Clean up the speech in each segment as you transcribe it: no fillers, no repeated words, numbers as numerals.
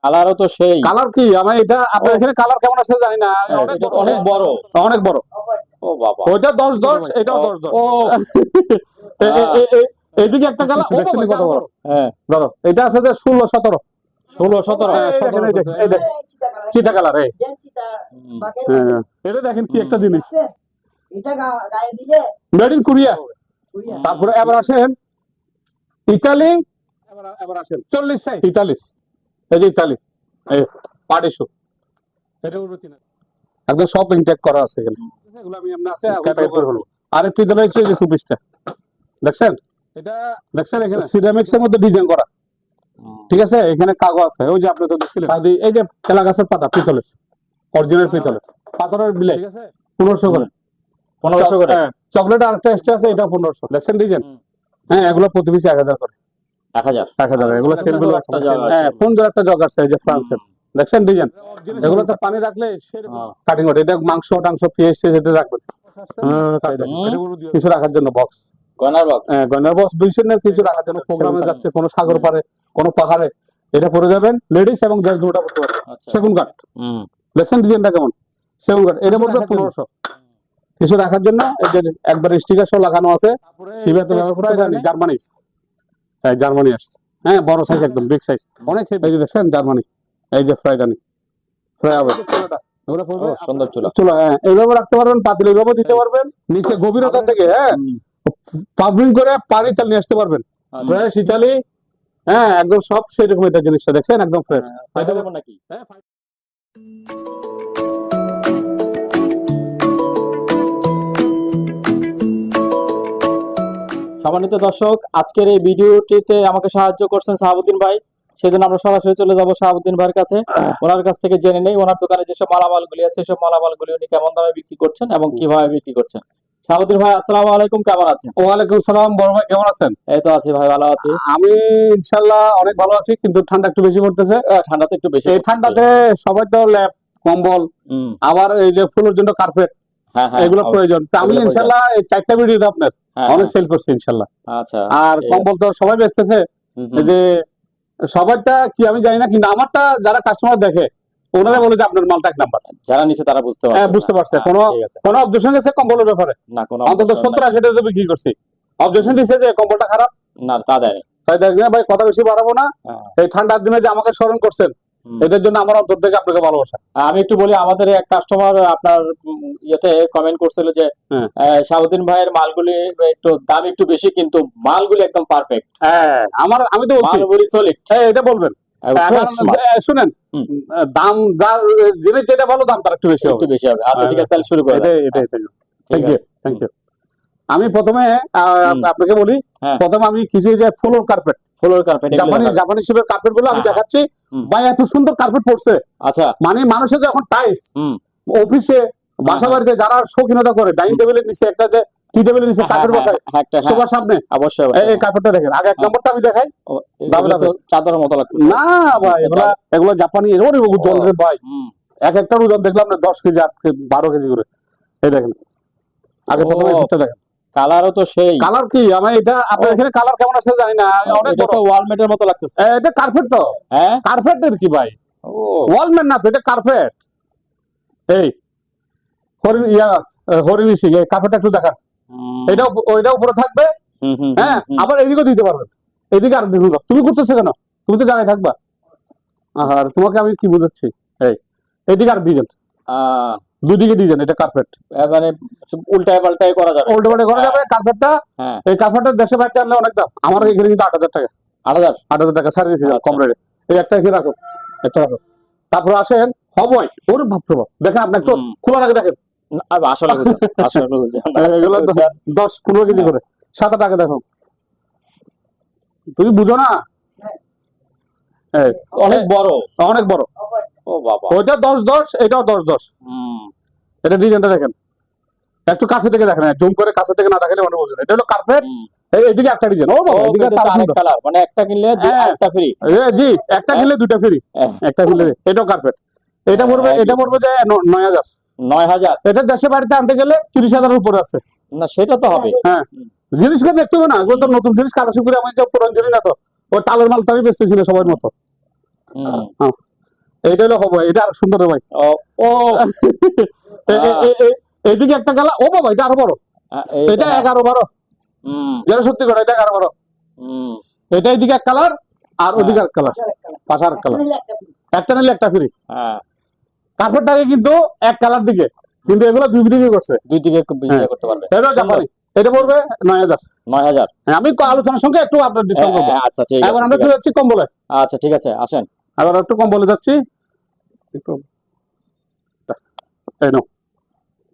কালারও তো সেই। কালার কি আমি এটা আপনার এখানে কালার কেমন আছে জানি না, অনেক বড়, অনেক বড়। ও বাবা, ওইটা 10-10, এটাও 10-10। ও এইদিকে একটা কালার দেখছেন কত বড়। হ্যাঁ, ধরো এটা আছে যে 16-17। 16-17। এই দেখেন চিটা কালার। এই এটা দেখেন কি একটা জিনিস, এটা গায়ে দিলে মেড ইন কোরিয়া। তারপরে এবার আসেন ইতালি, এবার আসেন 40 সাইজ ইতালি। এই যে ইতালি, এই পার্টি শু, এটা একদম সব ইনটেক করা আছে এখানে। এগুলো আমি এমনি আছে আর একটু দিলে হচ্ছে যে সুপিসটা দেখছেন, এটা দেখছেন এখানে সিরামিক্স এর মধ্যে ডিজাইন করা। ঠিক আছে, এখানে কাগজ আছে, ওই যে আপনি তো দেখছিলেন এই যে কেলা গাছের পাতা, পিতলের, অরিজিনাল পিতলের পাথরের বিলাই। ঠিক আছে, 1500 করে। 1500 করে। চকলেট আর একটা এক্সট্রা আছে, এটা 1500। দেখছেন ডিজাইন। হ্যাঁ, এগুলো প্রতি পিস 1000 করে। 1000 এগুলো সেলফি আছে। হ্যাঁ, সুন্দর একটা জগ আছে, এই যে ফ্রান্সের। দেখছেন ডিজাইন, এগুলো তো পানি রাখলে কাটিং করে। এটা মাংস টাংস পিএসসি যেটা রাখবেন, কিছু রাখার জন্য বক্স, গয়নার বক্স। হ্যাঁ গয়নার বক্স 200 এর কিছু রাখার জন্য। প্রোগ্রামে যাচ্ছে কোনো সাগর পারে, কোনো পাহাড়ে, এটা পরে যাবেন লেডিস এবং জেন্টস দুটো পড়তে পারবে। সেগুন কাঠ, দেখছেন ডিজাইনটা কেমন, সেগুন কাঠ। এটা পড়বে 1500। কিছু রাখার জন্য এই যে একবার স্টিকার সহ লাগানো আছে। সিবাতে ব্যবহার করতে পারেন। জার্মানি, হ্যাঁ জার্মানি আসছে। হ্যাঁ, বড় সাইজ, একদম বিগ সাইজ, অনেক। এই যে দেখছেন জার্মানি, এই যে ফ্রাইডানি ফ্রাই হবে। এগুলো পড়বে সুন্দর চুলা। চুলা, হ্যাঁ এইভাবে রাখতে পারবেন, পাতিল এইভাবে দিতে পারবেন। নিচে গভীরতা থেকে হ্যাঁ পাবলিং করে পানি তেল নিয়ে আসতে পারবেন। ফ্রেশ ইতালি, হ্যাঁ একদম সব সেরকম। এটা জিনিসটা দেখছেন একদম ফ্রেশ। নাকি? সম্মানিত দর্শক, আজকের এই ভিডিওটিতে আমাকে সাহায্য করছেন শাহাবুদ্দিন ভাই, সেজন্য আমরা সরাসরি চলে যাব শাহাবুদ্দিন ভাইয়ের কাছে। ওনার কাছ থেকে জেনে নেই ওনার দোকানে যেসব মালামালগুলি আছে, সেসব মালামালগুলি উনি কেমন দামে বিক্রি করছেন এবং কিভাবে বিক্রি করছেন। শাহাবুদ্দিন ভাই, আসসালামু আলাইকুম, কেমন আছেন? ওয়ালাইকুম সালাম বড় ভাই, কেমন আছেন? এই তো আছি ভাই, ভালো আছি। আমি ইনশাআল্লাহ অনেক ভালো আছি, কিন্তু ঠান্ডা একটু বেশি পড়তেছে। ঠান্ডা তো একটু বেশি। এই ঠান্ডাতে সবাই তো ল্যাপ, কম্বল, আবার এই যে ফুলের জন্য কার্পেট, এগুলো প্রয়োজন। আমি ইনশাআল্লাহ এই 4টা ভিডিওতে আপনার অনেক সেল করছি ইনশাআল্লাহ। আচ্ছা, আর কম্বল তো সবাই বেচতেছে, যে সবারটা কি আমি জানি না, কিন্তু আমারটা যারা কাস্টমার দেখে ওনারা বলে যে আপনার মালটা 1 নাম্বার। যারা নিচে তারা বুঝতে পারছে। হ্যাঁ, বুঝতে পারছে। কোনো অবজেকশন আছে কম্বলের ব্যাপারে না? কোনো অন্তত 70-80 টাকা বিক্রি করছি। অবজেকশন দিছে যে কম্বলটা খারাপ না, তা দেয়। তাই দেখেন ভাই, কথা বেশি বাড়াবো না। এই ঠান্ডার দিনে যে আমাকে স্মরণ করছেন, এটার জন্য আমার অন্তর থেকে আপনাকে ভালোবাসা। আমি একটু বলি, আমাদের এক কাস্টমার আপনার ইয়েতে কমেন্ট করছিল যে শাহাবুদ্দিন ভাইয়ের মালগুলি একটু দাম একটু বেশি, কিন্তু মালগুলি একদম পারফেক্ট। হ্যাঁ, আমি তো বলছি মালগুলি সলিড। হ্যাঁ, এটা বলবেন। শুনেন, দাম যার জিনিস যেটা ভালো, দাম তার একটু বেশি হবে। আচ্ছা ঠিক আছে, তাহলে শুরু করা যাক। Thank you. আমি প্রথমে আপনাকে বলি, প্রথমে আমি কিছু যে ফ্লোর কার্পেট, জাপানি শিপের কার্পেট গুলো আমি দেখাচ্ছি। ভাই এত সুন্দর কার্পেট পড়ছে। আচ্ছা, মানে মানুষের যখন টাইস অফিসে, বাসা বাড়িতে যারা শৌখিনতা করে, ডাইনিং টেবিলের নিচে একটা যে টি টেবিলের নিচে কার্পেট বসায় সবার সামনে, অবশ্যই এই কার্পেটটা দেখেন। আগে 1 নম্বরটা আমি দেখাই। চাদরের মতো লাগছে না ভাই, এগুলো জাপানি জল রে ভাই। এক একটা ওজন দেখলাম না 10 কেজি 12 কেজি করে। এই দেখেন, আগে প্রথমে এটা দেখেন। কালারও তো সেই। কালার কি আমি এটা আপনার এখানে কালার কেমন আছে জানি না, অনেক বড় ওয়ালমেটের মতো লাগতেছে। এটা কার্পেট তো। হ্যাঁ, কার্পেটের কি ভাই, ওয়ালমেট না তো, এটা কার্পেট। এই হরিণী সিং, এই কার্পেটটা একটু দেখান। এটা ওইটা উপরে থাকবে। হ্যাঁ, আবার এদিকেও দিতে পারবেন। এদিকে আর দেখুন, তুমি করতেছো কেন? তুমি তো জায়গায় থাকবা। আর তোমাকে আমি কি বুঝাচ্ছি, এইদিকে আর ডিজাইন, দুদিকে ডিজাইন। এটা কার্পেট, মানে উল্টায় পাল্টায় করা যাবে। উল্টা পাল্টা করা যাবে কার্পেটটা। এই কার্পেটটা দেশে বাইরে আনলে অনেক দাম। আমার এখানে কিন্তু 8000 টাকা। 8000 টাকা সার্ভিস কম রেটে। এই একটা এখানে রাখো, একটা রাখো। তারপর আসেন হবই, ওর ভাবতে দেখেন, আপনি একটু খোলা রাখে দেখেন। আসলে এগুলো 10-15 কেজি করে 7 টাকা। দেখো, তুমি বুঝো না, অনেক বড়, অনেক বড়। ও বাবা, ওইটা 10-10, এটাও 10-10। এটা ডিজাইনটা দেখেন, একটু কাছে থেকে দেখেন, জুম করে কাছে থেকে না দেখালে মনে বুঝবেন। এটা হলো কার্পেট। এদিকে একটা ডিজাইন। ও বাবা, এদিকে আরেক কালার, মানে একটা কিনলে একটা ফ্রি। জি, একটা কিনলে 2টা ফ্রি। একটা কিনলে এটাও কার্পেট। এটা পড়বে যে 9000। 9000। এটা দেশে বাড়িতে আনতে গেলে 30,000 এর উপরে আছে। না, সেটা তো হবে। হ্যাঁ, জিনিসগুলো দেখতে হবে না, এগুলো তো নতুন জিনিস। কালেকশন করে আমি পুরান জিনিস না তো, ওই টালের মালটা আমি বেচতেছি না সবার মতো। এইটা হলো হবে, এটা আর সুন্দর রে ভাই। ও ও এইদিকে একটা কালার, ও বাবা এটা আরো বড়, এটা 11-12, যেটা সত্যি কথা, এটা 11-12। এটা এইদিকে এক কালার আর ওদিকে এক কালার, পাশে আর কালার, একটা নিলে একটা ফ্রি। হ্যাঁ, কাপড়টাকে কিন্তু এক কালার দিকে, কিন্তু এগুলো দুই দিকে করছে। দুই দিকে বিক্রি করতে পারবে। এটা জাপানি, এটা পড়বে 9000। 9000। আমি আলোচনার সঙ্গে একটু আপনার ডিসকাউন্ট করবো। আচ্ছা ঠিক এবার আছে, আমরা চলে যাচ্ছি কম্বলে। আচ্ছা ঠিক আছে, আসেন। এবার একটু কম্বলে যাচ্ছি, একটু এই নাও,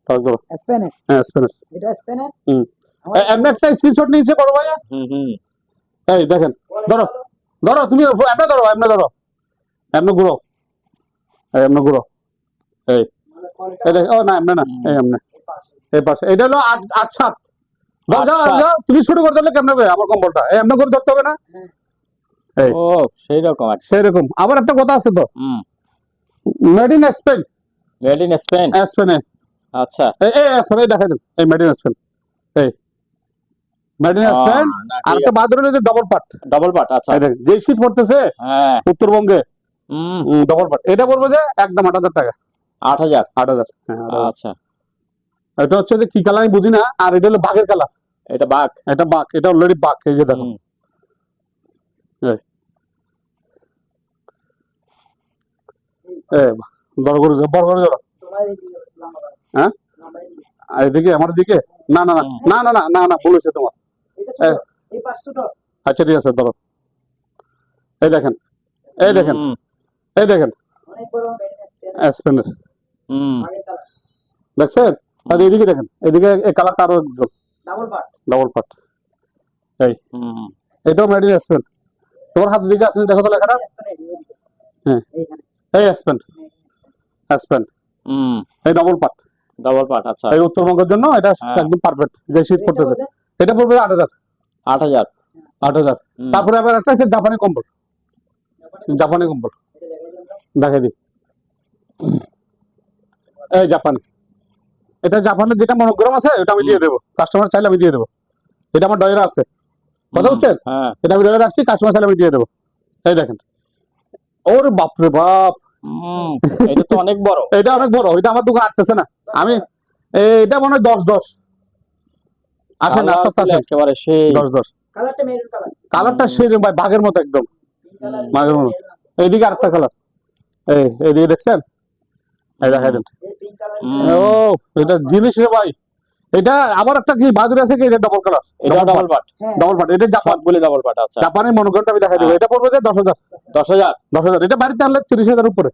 তারপর স্প্যানের হ্যাঁ স্প্যানিশ। এটা স্প্যানের এমনি একটা স্ক্রিনশট নিয়েছে বড় ভাইয়া। এই দেখেন, ধরো ধরো তুমি এমনি ধরো, এমনি ধরো, এমনি ঘুরো, এমনি ঘুরো, এই দেখ, ও না এমনি না, এই এমনি, এই পাশে। এটা হলো 8-7। যাও তুমি শুরু করে দিলে কেমন হবে আমার কম্বলটা, এই এমনি করে ধরতে হবে না। এই ও সেই রকম আর সেরকম। আবার একটা কথা আছে তো, made in Spain, made in Spain. স্পেনে। আচ্ছা, এই স্পেন, এই দেখাই দেন, এই মেড ইন স্পেন, এই মেড ইন স্পেন। আর একটা বাদ রইল যে ডবল পার্ট। Double part. আচ্ছা, এই দেখেন, যে শীত পড়তেছে হ্যাঁ, উত্তরবঙ্গে, ডবল পার্ট। এটা বলবো যে একদম 8000 টাকা। 8000। 8000, হ্যাঁ 8000। আচ্ছা, এটা হচ্ছে যে কি কালার আমি বুঝি না। আর এটা হলো বাঘের কালার, এটা বাঘ। এটা বাঘ, এটা অলরেডি বাঘ। এই যে দেখো, বড় করে বড় করে ধরো। হ্যাঁ, আর এদিকে আমার দিকে, না না না না না না না না বলেছে তোমার। এই 500 আচ্ছা ঠিক আছে, ধরো। এই দেখেন, এই দেখেন, এই দেখেন অনেক বড় মেড স্পেনের, আগের কালার দেখছেন? আর এদিকে দেখেন, এদিকে এই কালারটা আরো ডাবল পার্ট ডবল পার্ট। এই এটাও মেড ইন স্পেন। তোমার হাতের দিকে আছে, দেখো তো লেখাটা। স্প্যানের এইদিকে হ্যাঁ, এইখানে এই স্পেন, স্পেন, এই ডবল পার্ট, ডবল পার্ট। আচ্ছা, এই উত্তরবঙ্গের জন্য এটা একদম পারফেক্ট। যে শীত পড়তেছে, এটা পড়বে 8000। 8000। 8000। তারপরে আবার একটা আছে জাপানি কম্বল, জাপানি কম্বল দেখাই দিই। এই জাপানি, এটা জাপানের যেটা মনোগ্রাম আছে এটা আমি দিয়ে দেবো, কাস্টমার চাইলে আমি দিয়ে দেবো। এটা আমার ডয়েরা আছে, কথা হচ্ছেন? হ্যাঁ, এটা আমি ডয়েরা রাখছি, কাস্টমার চাইলে আমি দিয়ে দেবো। এই দেখেন, ওরে বাপরে বাপ, এটা তো অনেক বড়। এটা অনেক বড়। এটা আমার দোকান আটতেছে না। আমি এটা মনে হয় 10-10 আসেন, আস্তে আস্তে আসেন। একেবারে সেই 10-10 কালারটা মেরুন কালার কালারটা সেই ভাই বাঘের মতো একদম, বাঘের মতো। এইদিকে আরেকটা কালার, এইদিকে দেখছেন? এই দেখাই দেন। এই পিঙ্ক কালার ও এটা জিনিস রে ভাই। এটা আবার একটা কি বাদুর আছে কি, এটা ডবল কালার, এটা ডবল পার্ট। হ্যাঁ ডবল পার্ট। এটা জাপান, সবগুলো ডবল পার্ট। আচ্ছা, জাপানের মনোগ্রামটা আমি দেখাই দেবো। এটা পড়বে যে 10,000। 10000। 10,000। এটা বাড়িতে আনলে 30,000 উপরে।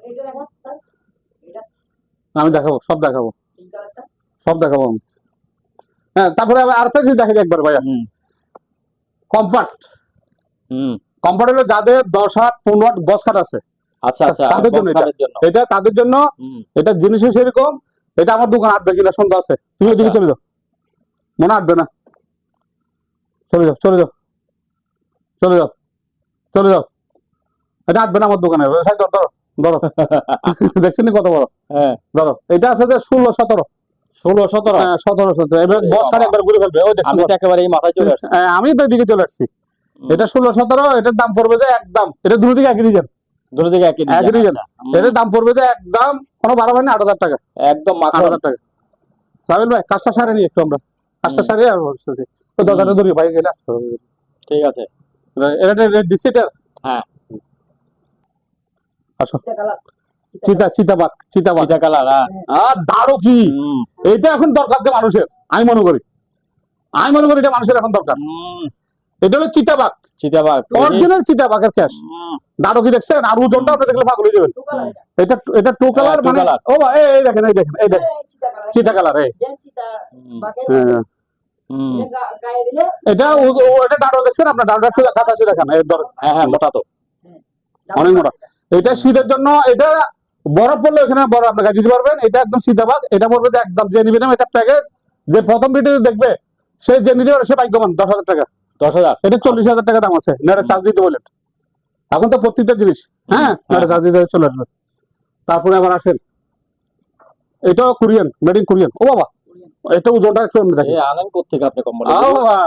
এইটা দেখো স্যার এটা আমি দেখাবো, সব দেখাবো, পিঙ্ক কালারটা সব দেখাবো আমি। হ্যাঁ, তারপরে আরেকটা জিনিস দেখাই দিই একবার ভাইয়া, কম্পার্ট। কম্পার্ট হলো যাদের 10-8, 15-8 বস কাট আছে, আচ্ছা আচ্ছা, তাদের জন্য এটা। বক্সারের জন্য। এটা তাদের জন্য। এটা জিনিসও সেরকম। এটা আমার দোকান আটবে কিনা সন্ধ্যা আছে, তুমি ওদিকে চলে যাও, মনে আটবে না। চলে যাও, চলে যাও, চলে যাও, চলে যাও। এটা আটবে না আমার দোকানে। ধরো ধরো ধরো দেখছেন কত বড়? হ্যাঁ, ধরো, এটা আছে যে 16-17। 16-17। হ্যাঁ 17-17। এবার বস কাট একবার ঘুরে ফেলবে। ওই আমি দেখুন, তো একেবারে এই মাথায় চলে আসছি। আমি তো এদিকে চলে আসছি। এটা 16-17। এটার দাম পড়বে যে একদম, এটা দুটো দিকে একই রিজন, দুটো দিকে একই একই রিজন। এটার দাম পড়বে যে একদম কোনো 12 হয় না, 8,000 টাকা। একদম মাখন। 8,000 টাকা। সাবিল ভাই কাজটা সারে নি একটু, আমরা কাজটা সারিয়ে আর বলতেছি তো 10,000 ধরি ভাই গেলা। ঠিক আছে। এটা রেড ডিসিটার। হ্যাঁ, আসো, এটা কালার চিতাবাগ, চিতাবাগ। এটা কালার। আর দাঁড়ো কি, এটা এখন দরকার যে মানুষের, আমি মনে করি এটা মানুষের এখন দরকার। এটা হলো চিতাবাগ, চিতাবাগ, অরিজিনাল চিতাবাগের ক্যাশ। দাঁড়ো কি দেখছেন? আর ওজনটা আপনি দেখলে পাগল হয়ে যাবেন। টু কালার এটা এটা টু কালার, two মানে colour। ও ভাই, এই দেখেন, এই দেখেন, এই দেখেন, চিতা কালার চিতা কালার। এই জেন চিতা বাকের হ্যাঁ, এটা গায়ে দিলে এটা এটা দাঁড়ো দেখছেন? আপনার দাঁড়োটা একটু কাছে আসে দেখান। এই ধর, হ্যাঁ হ্যাঁ, মোটা তো। অনেক মোটা। এটা শীতের জন্য, এটা বরফ পড়লে এখানে বরফ আপনাকে দিতে পারবেন। এটা একদম চিতাবাগ। এটা বলবে যে একদম যে নিবেন, এটা প্যাকেজ যে প্রথম ভিডিও দেখবে সে যে নিতে পারে সে ভাগ্যবান। 10,000 টাকা। 10,000। এটা 40,000 টাকা দাম আছে। নেটে চার্জ দিতে বলেন, এখন তো প্রত্যেকটা জিনিস হ্যাঁ নেটে চার্জ দিতে চলে আসবে। তারপরে আবার আসেন, এটাও কোরিয়ান, মেড ইন কোরিয়ান। ও বাবা, এটা ওজনটা একটু আমরা দেখি। আনেন কোথেকে আপনি কম্বল?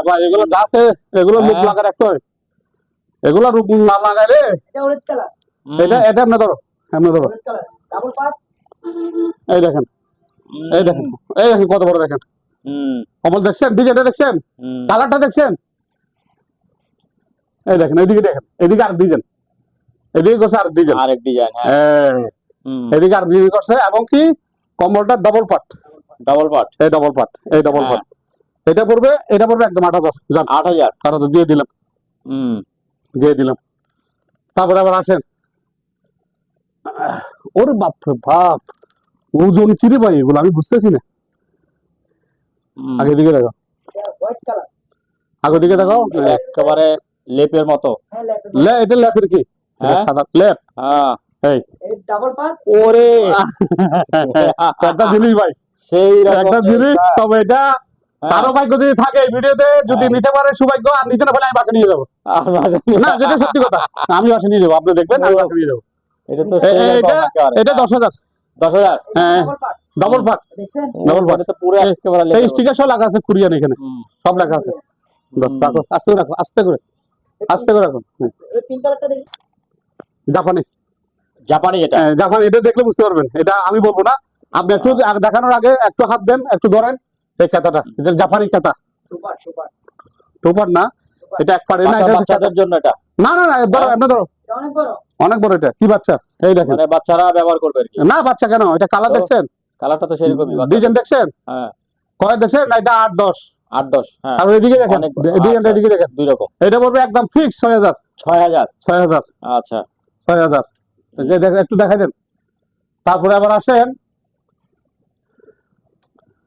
ভাই এগুলো যা আছে এগুলো মুখ লাগা রাখতে হয়, এগুলো রূপ না লাগাইলে। এটা অরেঞ্জ কালার এটা এটা আপনি ধরো, এমনি ধরো, রেড কালার ডাবল পার্ট এই দেখেন, এই দেখেন, এই দেখেন কত বড় দেখেন কম্বল, দেখছেন ডিজাইনটা, দেখছেন কালারটা, দেখছেন, এই দেখেন, এইদিকে দেখেন, এদিকে আর ডিজাইন, এদিকে করছে আর ডিজাইন, আরেক ডিজাইন, হ্যাঁ, এদিকে আর ডিজাইন করছে, এবং কি কম্বলটা ডাবল পার্ট, ডাবল পার্ট, এই ডাবল পার্ট, এই ডাবল পার্ট, এটা পড়বে একদম 8,000, যান 8,000, 8,000 দিয়ে দিলাম, দিয়ে দিলাম। তারপরে আবার আসেন, ওরে বাপ রে বাপ, ওজন কি রে ভাই, এগুলো আমি বুঝতেছি না। আগে দিকে দেখো, হোয়াইট কালার আগে দিকে দেখো, একেবারে লেপের মতো, হ্যাঁ লেফট এটা ল্যাপের কি, হ্যাঁ? সাদা ল্যাপ, হ্যাঁ, এই এই ডাবল পার্ট ওরে একটা জিনিস ভাই, সেই একটা জিনিস, তবে এটা হ্যাঁ। কারো ভাগ্য যদি থাকে এই ভিডিওতে, যদি হ্যাঁ। নিতে পারে সৌভাগ্য, আর নিতে না পারলে আমি বাসা নিয়ে যাবো। না, যেটা সত্যি কথা, আমি বাসা নিয়ে যাবো, আপনি দেখবেন, আমি বাসা নিয়ে যাবো। এটা তো এটা 10,000, 10,000, হ্যাঁ, ডাবল পার্ট ডাবল পার্ট, দেখছেন ডাবল পার্ট, এটা তো পুরো একেবারে এই লেপের স্টিকার সব লেখা আছে, কুরিয়ান এখানে সব লেখা আছে। রাখো, আস্তে করে রাখো, আস্তে করে, আস্তে করে রাখো। এই পিঙ্ক কালারটা দেখি জাপানি, জাপানি, এটা জাপানি, এটা দেখলে বুঝতে পারবেন, এটা আমি বলবো না, আপনি একটু দেখানোর আগে একটু হাত দেন, একটু ধরেন, এই কাঁথাটা, এটা জাপানি কাঁথা, সুপার সুপার টোপার না, এটা এক পারে না, এটা বাচ্চাদের জন্য, এটা না না না, ধরো, এমনি ধরো, এটা অনেক বড় অনেক বড়, এটা কি বাচ্চা, এই দেখেন, মানে বাচ্চারা ব্যবহার করবে আর কি। না বাচ্চা কেন, এটা কালার তো, দেখছেন, কালারটা তো সেরকমই, ডিজাইন দেখছেন, হ্যাঁ, কয় দেখছেন, না এটা 8-10, 8-10, হ্যাঁ, আর এদিকে দেখেন, অনেক বড়। ডিজাইনটা আচ্ছা, এদিকে দেখেন, দুই রকম, এটা পড়বে একদম ফিক্স 6,000, 6,000, 6,000, আচ্ছা, 6,000, একটু দেখাই দেন। তারপরে আবার আসেন,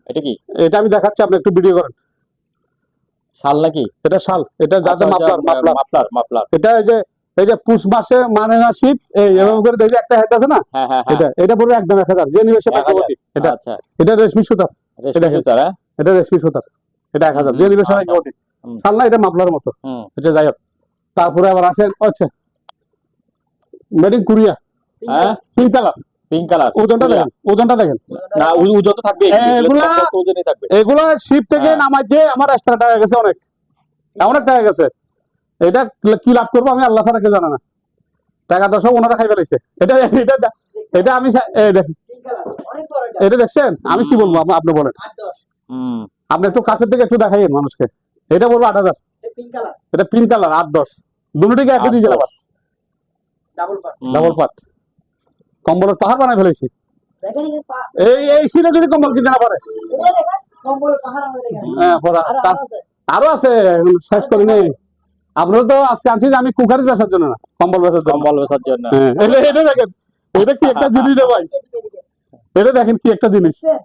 এটা কি এটা আমি দেখাচ্ছি, আপনি একটু ভিডিও করেন, শাল নাকি? এটা শাল, এটা যাতে আচ্ছা, মাফলার, মাফলার, মাফলার, এটা এই যে পুষ মাসে মানে না শীত, এই এরকম করে দেখি একটা হেড আছে না, হ্যাঁ হ্যাঁ হ্যাঁ, এটা পড়বে একদম 1,000, যে নিবে সে 1,000, ভাগ্যবতী। এটা আচ্ছা, এটা রেশমি সুতার, রেশমি সুতার, হ্যাঁ, এটা রেশমি সুতার, এটা 1,000, যে নিবে সে আচ্ছা। ভাগ্যবতী। হুম। শাল না, এটা মাফলার মতো, হুম, এটা যাই হোক। তারপরে আবার আসেন, আচ্ছা, মেড ইন কোরিয়া, হ্যাঁ, পিঙ্ক কালার, পিঙ্ক কালার, ওজনটা দেখেন, ওজনটা দেখেন, না ওজন তো থাকবে, এগুলা- ওজনই থাকবে, এগুলা শিপ থেকে হ্যাঁ। নামাইতে আমার এক্সট্রা টাকা গেছে, অনেক টাকা গেছে। এটা কি লাভ করবো আমি আল্লাহ ছাড়া কেউ জানে না, টাকা তো সব ওনারা খাই ফেলাইছে। এটা এটা এটা আমি দেখেন, পিঙ্ক কালার অনেক বড় এটা এটা দেখছেন, আমি কি বলবো, আপনি বলেন, 8-10 আপনি একটু কাছের থেকে একটু দেখাই মানুষকে। এটা বলবো 8,000, এটা পিঙ্ক কালার এটা পিঙ্ক কালার 8-10, দুটোটিকে একই দিয়ে আবার ডাবল পার্ট ডাবল পাট, কম্বলের পাহাড় বানাই ফেলেছি। দেখেন এই শীতে যদি কম্বল কিনতে না পারে, এটা দেখেন কম্বল পাহাড় আমাদের এখানে হ্যাঁ, পরা- আরো তা- আছে আরো আছে, এখন শেষ করি নেই। আপনারা তো আজকে আনছি যে আমি কুকারিজ বেচার জন্য না, কম্বল বেচার জন্য। কম্বল বেচার জন্য, হ্যাঁ, এটা দেখেন, এটা কি একটা জিনিস রে ভাই, এদিকে, এদিকে। এটা দেখেন কি একটা জিনিস, দেখছেন?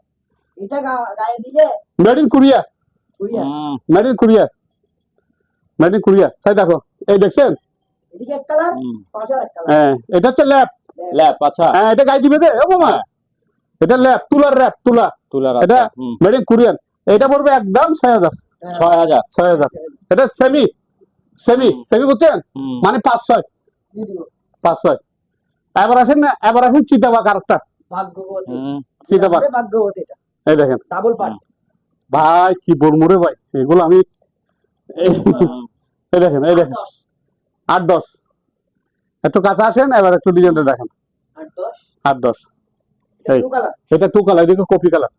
এটা গায়ে দিলে মেড ইন কোরিয়া, বুঝিয়া made in Korea, made in Korea, তাই দেখো, এই দেখছেন, এদিকে এক কালার হুম, পাশে এক কালার হ্যাঁ, এটা হচ্ছে ল্যাপ, ল্যাপ, আচ্ছা, হ্যাঁ, এটা গাই দিবে যে, ও মামা, এটা ল্যাপ, তুলার র্যাপ, তুলা, তুলার, এটা আচ্ছা, মেড ইন কোরিয়ান, এটা পড়বে একদম 6,000, 6,000, 6,000, এটা সেমি, সেমি বুঝছেন, মানে 5-6, দিয়ে দিব 5-6। এবার আসেন না, এবার আসেন চিতাবাঘ, আরেকটা ভাগ্যবতী চিতাবাঘ, ভাগ্যবতী এটা এই দেখেন ডাবল পার্ট ভাই, কি বলবো রে ভাই, এগুলো আমি এই দেখেন, এই দেখেন 8-10, একটু কাছে আসেন, এবার একটু ডিজাইনটা দেখেন, 8-10 8-10, এই ব্লু কালার এটা 2 কালার, এদিকে কপি কালার,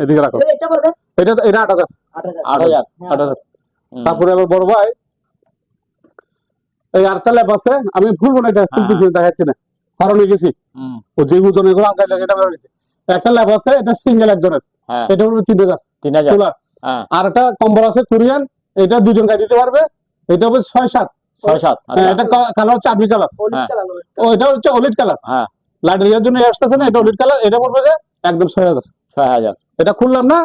এদিকে রাখো, এটা বলবেন এটা 8,000, 8,000 8,000। তারপরে আবার বড় ভাই, এই আরেকটা ল্যাব আছে, আমি ভুলবো না, এটা খুলতেছি, দেখাচ্ছি না, কারণ হয়ে গেছি, ও যে ওজন এগুলো আঙ্কাই লাগে, এটা বের হয়েছে। একটা ল্যাব আছে, এটা সিঙ্গেল একজনের, হ্যাঁ, এটা হলো 3,000 3,000, তুলার। হ্যাঁ, আর একটা কম্বল আছে কোরিয়ান, এটা দুজন গায়ে দিতে পারবে, এটা হবে 6-7, 6-7, এটা কালার হচ্ছে আর্মি কালার, হলুদ হ্যাঁ। কালার ও এটা হচ্ছে অলিড কালার, হ্যাঁ, লাইটের জন্য আসতেছে না, এটা অলিড কালার, এটা পড়বে যে একদম 6,000। 6,000, এটা খুললাম না,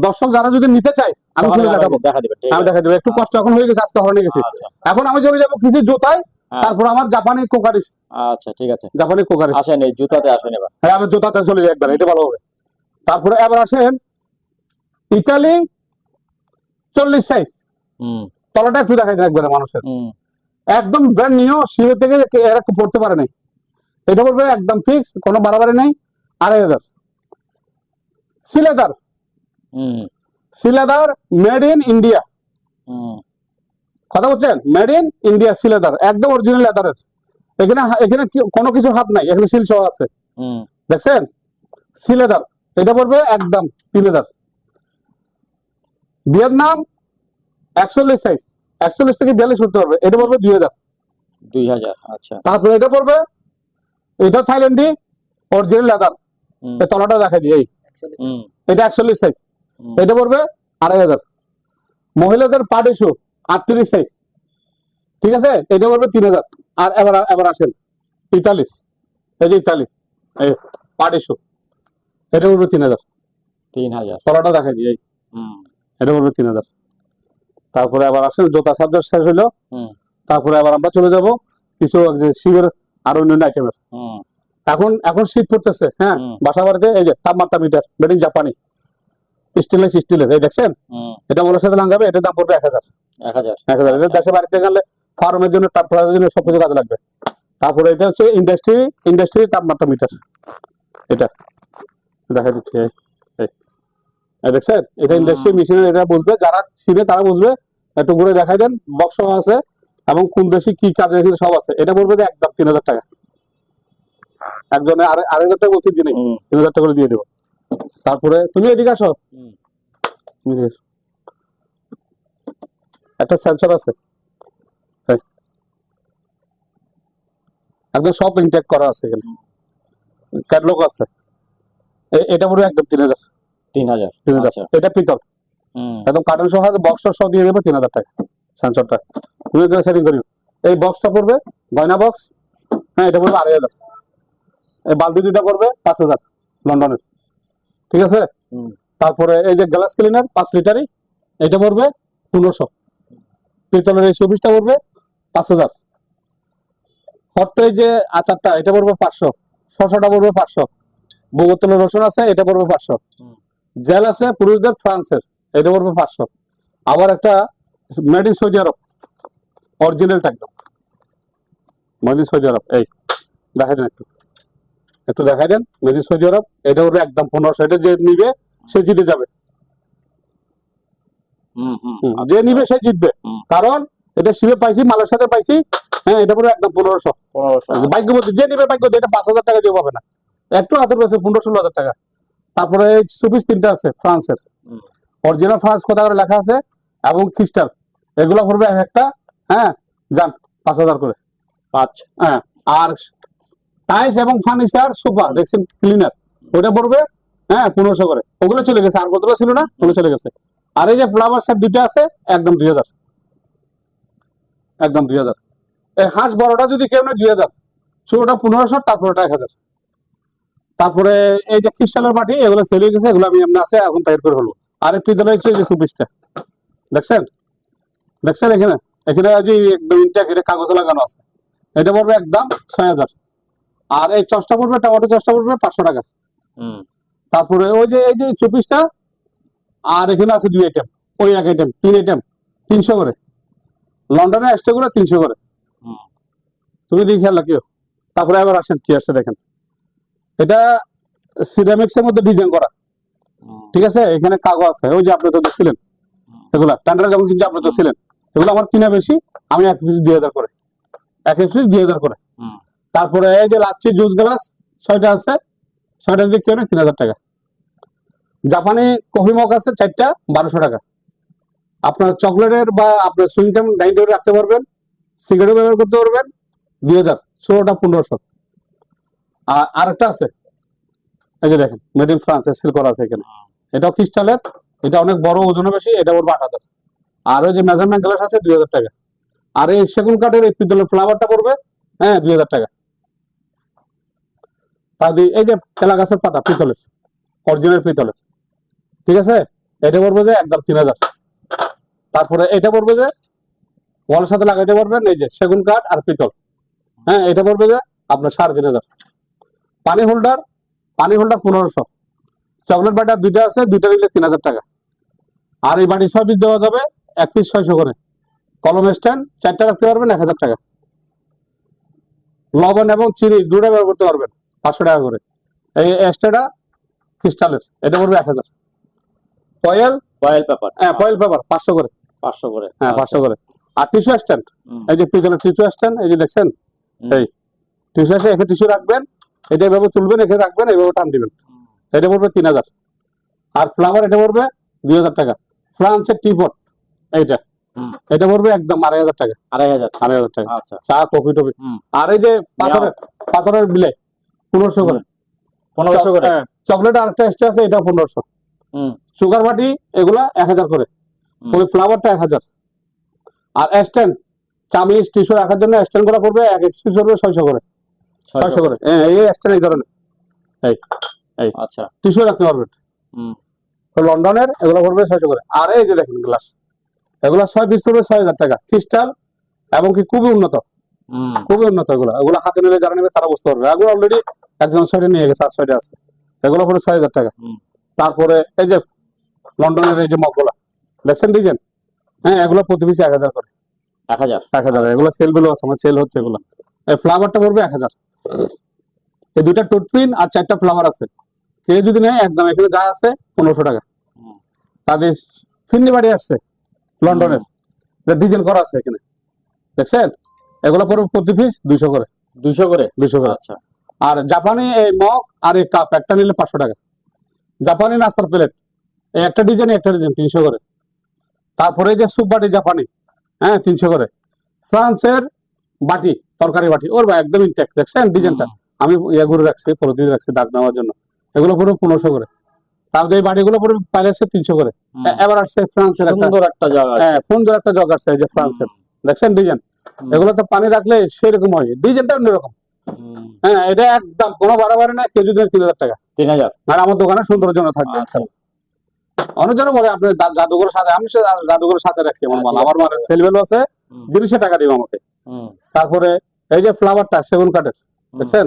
দর্শক যারা যদি নিতে চায় আমি খুলে দেখাবো, দেখা দিবেন, ঠিক আমি আছে, দেখা দেবো, একটু কষ্ট এখন হয়ে গেছে, আজকে হরণে গেছি, আচ্ছা, এখন আমি চলে যাবো কিছু জুতায়, হ্যাঁ। তারপর আমার জাপানি কোকারিস, আচ্ছা, ঠিক আছে, জাপানি কোকারিস, আসেন এই জুতাতে আসেন এবার, হ্যাঁ, আমি জুতাতে চলে যাই একবার, এটা ভালো হবে। তারপরে এবার আসেন ইতালি 40 সাইজ, তলাটা একটু দেখাই দেন একবার মানুষের, একদম ব্র্যান্ড নিউ, শিবের থেকে এরা পড়তে পারে নাই, এটা বলবে একদম ফিক্স, কোনো বাড়াবাড়ি নেই, 2,500। Shiladar, Shiladar made in India, কথা বলছেন, মেড ইন ইন্ডিয়া সিলেদার, একদম অরিজিনাল লেদারের, এখানে এখানে কোনো কিছু হাত নাই, এখানে সিল সহ আছে, দেখছেন সিলেদার। এটা পড়বে একদম 3000। ভিয়েতনাম 41 সাইজ, 41 থেকে 42 করতে পারবে, এটা পড়বে 2000। 2000। আচ্ছা। তারপরে এটা পড়বে, এটা থাইল্যান্ডি অরিজিনাল লেদার, এই তলাটা দেখাই দিই, এই এটা 41 সাইজ, এটা পড়বে 2500। মহিলাদের পার্টি শু 38 সাইজ, ঠিক আছে, এটা পড়বে 3000। আর এবার আসেন ইতালি, এই যে ইতালি এই পার্টি শু, এটা পড়বে 3000। 3000। তলাটা দেখাই দিই, এই এটা পড়বে 3000। তারপরে আবার আসেন জুতা সাবজেক্ট শেষ হইলো, তারপরে আবার আমরা চলে যাব কিছু শিবের আর অন্যান্য আইটেমের। এখন শীত পড়তেছে, হ্যাঁ, বাসা বাড়িতে এই যে তাপমাত্রা মিটার মেড ইন জাপানি, স্টিলের, এই দেখছেন, এটা মোলের সাথে লাগাবে, এটার দাম পড়বে 1000। 1000। এটা দেশে বাড়িতে গেলে ফার্মের জন্য, টাপড়ার জন্য সবকিছু কাজে লাগবে। তারপরে এটা হচ্ছে ইন্ডাস্ট্রি তাপমাত্রা মিটার, এটা দেখা দিচ্ছে, এই দেখছেন, এটা ইন্ডাস্ট্রি মেশিনের, এটা বুঝবে যারা চিনে তারা বুঝবে। একটু ঘুরে দেখাই দেন, বক্স আছে এবং কোন দেশে কি কাজে সব আছে। এটা বলবে যে একদম 3000 টাকা, একজনে 2000 টাকা বলছি দিনে 3000 টাকা করে দিয়ে দেবো। তারপরে তুমি এদিকে আসো, একটা সেন্সর আছে, একদম সব ইনটেক করা আছে, এখানে ক্যাটলগ আছে, এটা পুরো একদম 3000। 3000। 3000। আচ্ছা। এটা পিতল, একদম কার্টন সহ বক্স সহ দিয়ে দেবো 3000 টাকা সেন্সরটা। তুমি এখানে সেটিং করিও। এই বক্সটা পড়বে গয়না বক্স, হ্যাঁ, এটা পড়বে 2500। এই বালতি দুইটা পড়বে 5000 লন্ডনের, ঠিক আছে। তারপরে এই যে গ্লাস ক্লিনার 5 লিটারই, এটা পড়বে 1500। পিতলের এই শোপিসটা পড়বে 5000। হট এই যে আচারটা, এটা পড়বে 500। শসাটা পড়বে 500। বোতলের রসুন আছে, এটা পড়বে 500। জেল আছে পুরুষদের ফ্রান্সের, এটা পড়বে 500। আবার একটা মেড ইন সৌদি আরব, অরিজিনালটা একদম মেড ইন সৌদি আরব, এই দেখাই দেন, একটু দেখাই দেন, মেড ইন সৌদি আরব, এটা পড়বে একদম 1500। এটা যে নিবে সে জিতে যাবে, যে নিবে সে জিতবে, কারণ এটা শিবে পাইছি, মালের সাথে পাইছি, হ্যাঁ, এটা পুরো একদম 1500। ভাগ্যবতী যে নিবে ভাগ্য, এটা 5000 টাকা দিয়ে পাবে না, একটু হাতের কাছে 15-16 হাজার টাকা। তারপরে এই সুপিস 3টা আছে ফ্রান্সের, অরিজিনাল ফ্রান্স কথা করে লেখা আছে এবং খ্রিস্টান, এগুলো পড়বে একটা, হ্যাঁ, যান 5000 করে। 5। হ্যাঁ, আর টাইলস এবং ফার্নিচার সোফা দেখছেন ক্লিনার, ওটা পড়বে, হ্যাঁ, 1500 করে। ওগুলো চলে গেছে, আর কতগুলো ছিল না, ওগুলো চলে গেছে। আর এই যে ফ্লাওয়ার সেট 2টা আছে, একদম 2000, একদম 2000। এই হাঁস বড়টা যদি কেউ নেয় 2000, ছোটটা 1500, তারপরে 1000। তারপরে এই যে ক্রিস্টালের বাটি, এগুলো সেল হয়ে গেছে, এগুলো আমি এমনি আছে, এখন টাইট করে হলো। আর একটু দিলে হচ্ছে যে সুপিসটা দেখছেন, এখানে যে একদম ইনটেক, এটা কাগজ লাগানো আছে, এটা পড়বে একদম 6000। আর এই চশটা পড়বে, টমেটো চশটা পড়বে 500 টাকা। তারপরে ওই যে এই যে চপিসটা, আর এখানে আছে 2 আইটেম, ওই 1 আইটেম, 3 আইটেম 300 করে। লন্ডনে এক্সট্রা করে 300 করে, তুমি দেখি খেয়াল রাখিও। তারপরে আবার আসেন কি আসছে দেখেন, এটা সিরামিক্স এর মধ্যে ডিজাইন করা, ঠিক আছে। এখানে কাগজ আছে, ওই যে আপনি তো দেখছিলেন এগুলা টান্ডারে যখন কিন্তু আপনি তো ছিলেন, এগুলো আমার কিনা বেশি, আমি 1 পিস 2000 করে, 1 পিস 2000 করে। তারপরে এই যে লাচ্ছি জুস গ্লাস 6টা আছে, 6টা দিয়ে কেউ 3000 টাকা। জাপানি কফি মগ আছে 4টা, 1200 টাকা। আপনার চকলেটের বা আপনার সুইংগাম ডাইনিং টেবিলে রাখতে পারবেন, সিগারেট ব্যবহার করতে পারবেন, 2000। 16টা 1500। আর আরেকটা আছে, এই যে দেখেন মেড ইন ফ্রান্স, সিল করা আছে এখানে, এটাও ক্রিস্টালের, এটা অনেক বড়, ওজনে বেশি, এটা পড়বে 8000। আর ওই যে মেজারমেন্ট গ্লাস আছে 2000 টাকা। আর এই সেগুন কাঠের এই পিতলের ফ্লাওয়ারটা পড়বে, হ্যাঁ, 2000 টাকা। আর এই যে তেলা গাছের পাতা পিতলের, অরিজিনাল পিতলের, ঠিক আছে, এটা পড়বে যে একদম 3000। তারপরে এটা পড়বে যে ওয়ালের সাথে লাগাইতে পারবেন, এই যে সেগুন কাঠ আর পিতল, হ্যাঁ, এটা পড়বে যে আপনার 3500। পানি হোল্ডার 1500। চকলেট বাটার 2টা আছে, 2টা নিলে 3000 টাকা। আর এই বাটি 6 পিস দেওয়া যাবে, 1 পিস 600 করে। কলম স্ট্যান্ড 4টা রাখতে পারবেন, 1000 টাকা। লবণ এবং চিনি 2টা ব্যবহার করতে পারবেন, 500 টাকা করে। এই এক্সট্রাটা ক্রিস্টালের, এটা পড়বে 1000। ফয়েল পেপার, হ্যাঁ, ফয়েল পেপার 500 করে, 500 করে। হ্যাঁ, 500 করে। আর টিস্যু স্ট্যান্ড, এই যে পিতলের টিস্যু স্ট্যান্ড, এই যে দেখছেন, এই টিস্যু আছে, এখানে টিস্যু রাখবেন, এটা এভাবে তুলবেন, এখানে রাখবেন, এইভাবে টান দিবেন। এটা পড়বে 3000। আর ফ্লাওয়ার এটা পড়বে 2000 টাকা। ফ্রান্সের টিপট এইটা, হুম। এটা পড়বে একদম 2500 টাকা। 2500। 2500 টাকা। আচ্ছা। চা কফি টফি। হুম। আর এই যে পাথরের বিলে 1500 করে। 1500 করে। চকলেট আরেকটা এক্সট্রা আছে, এটা 1500। হুম। সুগার বাটি এগুলা 1000 করে। হুম। ওই ফ্লাওয়ারটা 1000। আর স্ট্যান্ড চামিচ টিস্যু রাখার জন্য স্ট্যান্ড গুলো পড়বে এক পিস পড়বে 600 করে। 600 করে। এই স্ট্যান্ড এই ধরনের এই আচ্ছা। টিস্যু রাখতে পারবেন। হুম। তো লন্ডনের এগুলো পড়বে 600 করে। আর এই যে দেখেন গ্লাস, এগুলো 6 পিস পড়বে 6000 টাকা। ক্রিস্টাল এবং কি খুবই উন্নত, হুম। খুবই উন্নত। এগুলো হাতে নিলে যারা নেবে তারা বুঝতে পারবে। এগুলো অলরেডি একজন সাইডে নিয়ে গেছে, আর সাইডে আছে। এগুলো পড়বে 6000 টাকা। হুম। তারপরে এই যে লন্ডনের এই যে মগগুলা দেখছেন ডিজাইন, হ্যাঁ, এগুলো প্রতি পিস 1000 করে। 1000। 1000। এগুলো সেল বিলো আছে, আমার সেল হচ্ছে এগুলো। এই ফ্লাওয়ারটা পড়বে 1000। এই দুইটা টুথপিন আর 4টা ফ্লাওয়ার আছে। কেউ যদি নেয় একদম এখানে যা আছে 1500 টাকা। হুম। তাদের ফিন্নি বাড়ি আসছে লন্ডনের, ডিজাইন করা আছে এখানে, দেখছেন? এগুলো পড়বে প্রতি পিস 200 করে। 200 করে। 200 করে। আচ্ছা। আর জাপানি এই মগ আর এই কাপ একটা নিলে 500 টাকা। জাপানি নাস্তার প্লেট এই একটা ডিজাইন 300 করে। তারপরে এই যে স্যুপ বাটি জাপানি, হ্যাঁ, 300 করে। ফ্রান্সের বাটি, তরকারি বাটি, ওর একদম ইনটেক্ট, দেখছেন ডিজাইনটা? আমি ইয়ে রাখছি, পলিথিন রাখছি দাগ নেওয়ার জন্য। এগুলো পড়বে 1500 করে। তারপরে এই বাটিগুলো পড়বে পাইলেটসে 300 করে। এবার আসছে ফ্রান্সের সুন্দর একটা জায়গা। হ্যাঁ, সুন্দর একটা জগ আসছে, এই যে ফ্রান্সের, দেখছেন ডিজাইন? এগুলো তো পানি রাখলে সেরকম হয়, ডিজাইনটা অন্যরকম। হ্যাঁ, এটা একদম কোনো বাড়াবাড়ি না, কেজি 3000 টাকা। 3000। আর আমার দোকানে সৌন্দর্যের জন্য থাকবে। আচ্ছা। অনেকজনে বলে আপনি জাদুঘরের সাথে, আমি জাদুঘরের সাথে রাখি আমার মাল। আমার মানে সেল ভ্যালু আছে, 200 টাকা দিব আমাকে। তারপরে এই যে ফ্লাওয়ারটা সেগুন কাঠের, দেখছেন?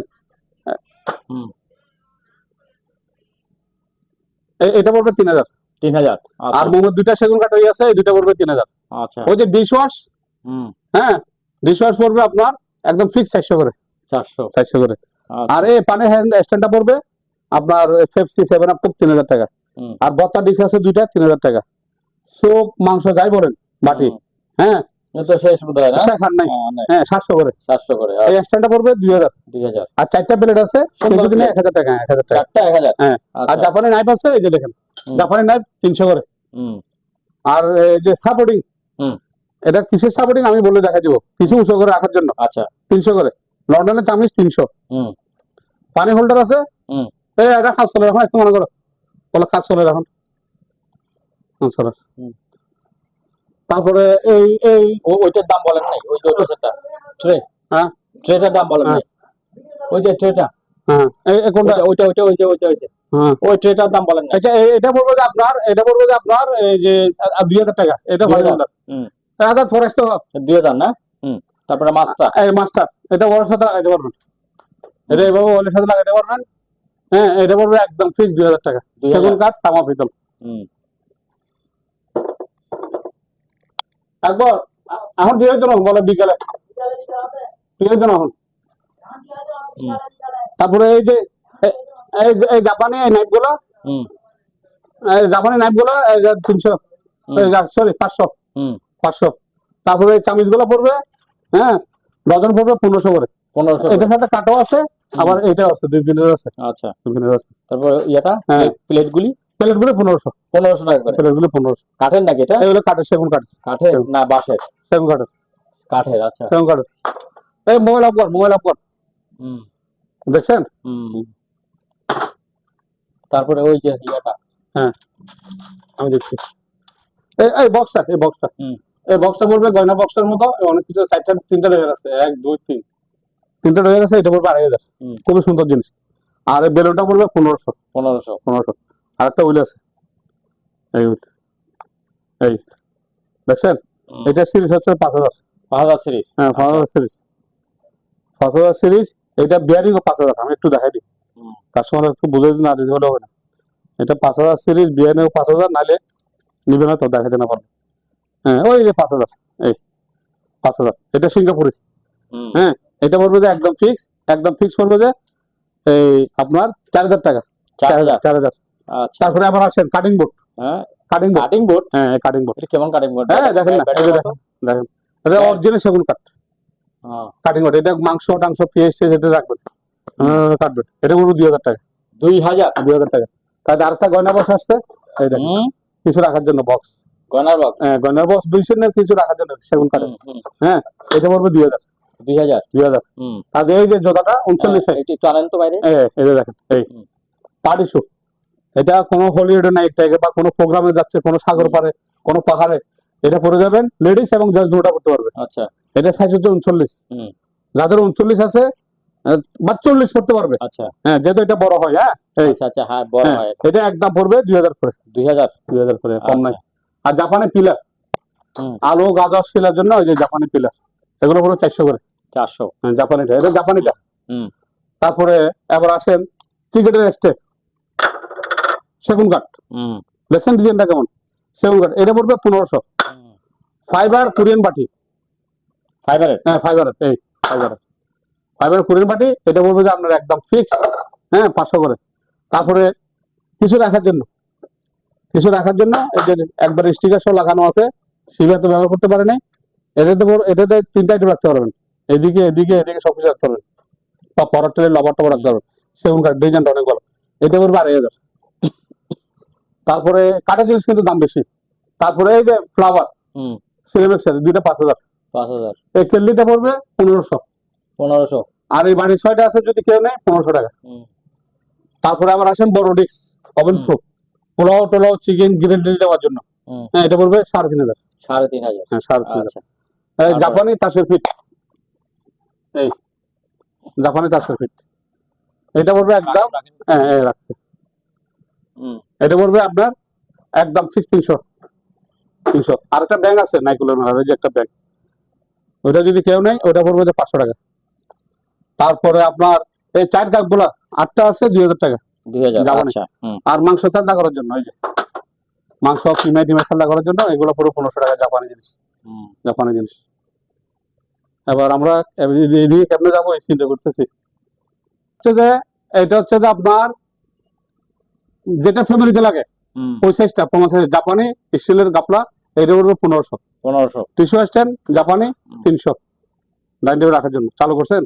এটা পড়বে 3000। 3000। আর মোমের দুইটা সেগুন কাঠ হয়ে আছে, এই দুইটা পড়বে 3000। আচ্ছা। ওই যে ডিশ ওয়াশ, হ্যাঁ, ডিশ ওয়াশ পড়বে আপনার একদম ফিক্স 400 করে। 400 করে। আর এই পানির হ্যান্ড স্ট্যান্ডটা পড়বে আপনার পেপসি 7 আপ 3000 টাকা। আর বত্তা ডিশ আছে দুইটা 3000 টাকা। সোপ মাংস যাই বলেন বাটি, হ্যাঁ, তো শেষ বোধহয় না? শেষ আর নাই। হ্যাঁ, 700 করে। 700 করে। এই স্ট্যান্ডটা পড়বে 2000। 2000। আর 4টা প্লেট আছে, যদি নেয় 1000 টাকা। 1000 টাকা। 4টা 1000। হ্যাঁ। আর জাপানি নাইফ আছে, এই যে দেখেন জাপানি নাইফ 300 করে। আর এই যে সাপোর্টিং, এটা কিসের সাপোর্টিং আমি বলে দেখা দিব, কিছু উঁচু করে রাখার জন্য। আচ্ছা। 300 করে। লন্ডনের চামিচ 300। পানি হোল্ডার আছে, এই এটা কাজ চলে রাখুন, একটু মনে করো বলে কাজ চলে রাখুন। তারপরে এই এই ওইটার দাম বলেন নাই? ওই যে ওইটা ট্রে, হ্যাঁ, ট্রেটার দাম বলেন নাই? ওই যে ট্রেটা, হ্যাঁ, এই কোনটা? ওইটা ওই যে হ্যাঁ, ওই ট্রেটার দাম বলেন নাই? আচ্ছা, এটা পড়বে যে আপনার, এটা পড়বে যে আপনার এই যে 2000 টাকা। এটা ভালো হোল্ডার। 1000 ফরেস্ট 2000 না? তারপরে মাছটা, এই মাছটা, এটা ওর সাথে লাগাইতে পারবেন, এটা এইভাবে ওলের সাথে লাগাইতে পারবেন। হ্যাঁ, এটা পড়বে একদম ফিক্স 2000 টাকা। সেগুন কাঠ, তামা পিতল। একবার এখন দিয়ে দিন বলে বিকালে, দিয়ে দিন এখন। তারপরে এই যে এই জাপানি নাইফ গুলো, জাপানি নাইফ গুলো 300, সরি 500। 500। তারপরে এই চামিচ গুলো পড়বে, হ্যাঁ, ডজন পড়বে 1500 করে। 1500। এটার সাথে কাটাও আছে, আবার এটাও আছে, 2 পিনের আছে। আচ্ছা, 2 পিনের আছে। তারপর ইয়েটা প্লেটগুলি 1500। 1500 টাকা করে। প্লেটগুলি 1500। কাঠের নাকি এটা? এগুলো কাঠের, সেগুন কাঠ। কাঠের না বাঁশের? সেগুন কাঠের। কাঠের। আচ্ছা, সেগুন কাঠের। এই মোবাইল অফ কর, মোবাইল অফ কর। দেখছেন? তারপরে ওই যে ইয়েটা, হ্যাঁ, আমি দেখছি। এই বক্সটা, এই বক্সটা, এই বক্সটা পড়বে গয়না বক্সটার মতো, অনেক কিছু, 3টা ডয়ার আছে, 1 2 3, 3টা ডয়ার আছে, এটা পড়বে 2500। খুবই সুন্দর জিনিস। আর এই বেলুনটা পড়বে 1500। আর একটা উইল আছে, এই উইল, এই দেখছেন? এটা সিরিজ হচ্ছে 5000 সিরিজ। হ্যাঁ, 5000 সিরিজ, 5000 সিরিজ। এটা বিয়ারিং ও 5000। আমি একটু দেখাই দিই, কাস্টমার একটু বুঝে দিন, না দিতে হবে না। এটা 5000 সিরিজ, বিয়ারিং ও 5000, নাহলে নিবে না, তো দেখাতে না পারবে। হ্যাঁ, ওই যে 5000, এই 5000, এটা সিঙ্গাপুরি। হ্যাঁ, এটা পড়বে যে একদম ফিক্স পড়বে যে এই আপনার 4000 টাকা। 4000। আচ্ছা। তারপরে আবার আসেন কাটিং বোর্ড। হ্যাঁ, কাটিং বোর্ড। হ্যাঁ, কাটিং বোর্ড। কেমন কাটিং বোর্ড? হ্যাঁ, দেখেন না, এটা দেখেন, এটা অরিজিনাল সেগুন কাঠ। কাটিং বোর্ড, এটা মাংস টাংস পেঁয়াজ যেটা রাখবেন কাটবেন, এটা পুরো 2000 টাকা। 2000 2000 টাকা। কাজে আরেকটা গয়না বক্স আসছে, এই দেখেন কিছু রাখার জন্য বক্স, গয়নার বক্স। হ্যাঁ গয়নার বক্স 200 না কিছু রাখার জন্য সেগুন কাঠের। হ্যাঁ এটা পড়বে 2000। 2000। আর এই যে জোড়াটা 39 সাইজ, একটু একটু আনেন তো বাইরে। এই যে দেখেন এই পার্টি শু, এটা কোনো হলিউডে নাইট টাইগে বা কোনো প্রোগ্রামে যাচ্ছে, কোনো সাগর পারে, কোনো পাহাড়ে, এটা পরে যাবেন লেডিস এবং জেন্টস দুটো করতে পারবে। আচ্ছা, এটা সাইজ হচ্ছে 39। যাদের 39 আছে বা 40 করতে পারবে। আচ্ছা, হ্যাঁ যেহেতু এটা বড় হয়। হ্যাঁ এই আচ্ছা, আচ্ছা, হ্যাঁ বড় হ্যাঁ, হয়। এটা একদম পড়বে 2000 করে। 2000 করে কম নাই। আর জাপানি পিলার, আলো গাজর শিলার জন্য ওই যে জাপানি পিলার, এগুলো পুরো 400 করে। 400। জাপানিটা, এটা জাপানিটা। তারপরে এবার আসেন সিগারেটের স্টেপ, সেগুন কাঠ, দেখছেন ডিজাইনটা কেমন? সেগুন কাঠ, এটা পড়বে 1500। ফাইবার কোরিয়ান বাটি, ফাইবারের। হ্যাঁ ফাইবারের, এই ফাইবার কোরিয়ান বাটি, এটা পড়বে যে আপনার একদম ফিক্স, হ্যাঁ 500 করে। তারপরে কিছু রাখার জন্য, এই যে একবার স্টিকার সহ লাগানো আছে, সিলভার তো ব্যবহার করতে পারে নাই। এটাতে 3টা আইটেম রাখতে পারবেন, এদিকে এদিকে এদিকে সবকিছু রাখতে পারবেন, বা পরার লবার টবার রাখতে পারবেন। সেগুন কাঠ ডিজাইনটা অনেক ভালো, এটা পড়বে 2500। তারপরে কাঠের জিনিস কিন্তু দাম বেশি। তারপরে এই যে ফ্লাওয়ার সিলেবেক্সের দুইটা 5000। এই কেল্লিটা পড়বে 1500। আর এই বাড়ির 6টা আছে, যদি কেউ নেয় 1500 টাকা। তারপরে আবার আসেন বড় ডিক্স ওভেন প্রুফ, পোলাও টোলাও চিকেন গ্রিল দেওয়ার জন্য, হ্যাঁ এটা পড়বে 3500। 3500। হ্যাঁ 3500। জাপানি তাসের ফিট, এই জাপানি তাসের ফিট, এটা পড়বে একদম, হ্যাঁ রাখছে, এটা পড়বে আপনার একদম ফিক্স 300। আর একটা ব্যাংক আছে নাইকুলের মেলার, ওই যে একটা ব্যাংক, ওইটা যদি কেউ নেয় ওটা পড়বে যে 500 টাকা। তারপরে আপনার এই 4 কাপ গুলা 8টা আছে 2000 টাকা। 2000। জাপানি। আচ্ছা। আর মাংস ঠান্ডা করার জন্য, ওই যে মাংস কিমাই টিমাই ঠান্ডা করার জন্য এগুলো পুরো 1500 টাকা জাপানি জিনিস। এবার আমরা এদিকে কেমনে যাবো এই চিন্তা করতেছি। হচ্ছে যে এটা হচ্ছে যে আপনার যেটা ফ্যামিলিতে লাগে ওই সাইজটা 50 জাপানি স্টিলের গাপলা, এটা পড়বে 1500। টিস্যু স্ট্যান্ড জাপানি 300 ডাইনিং টেবিল রাখার জন্য। চালু করছেন?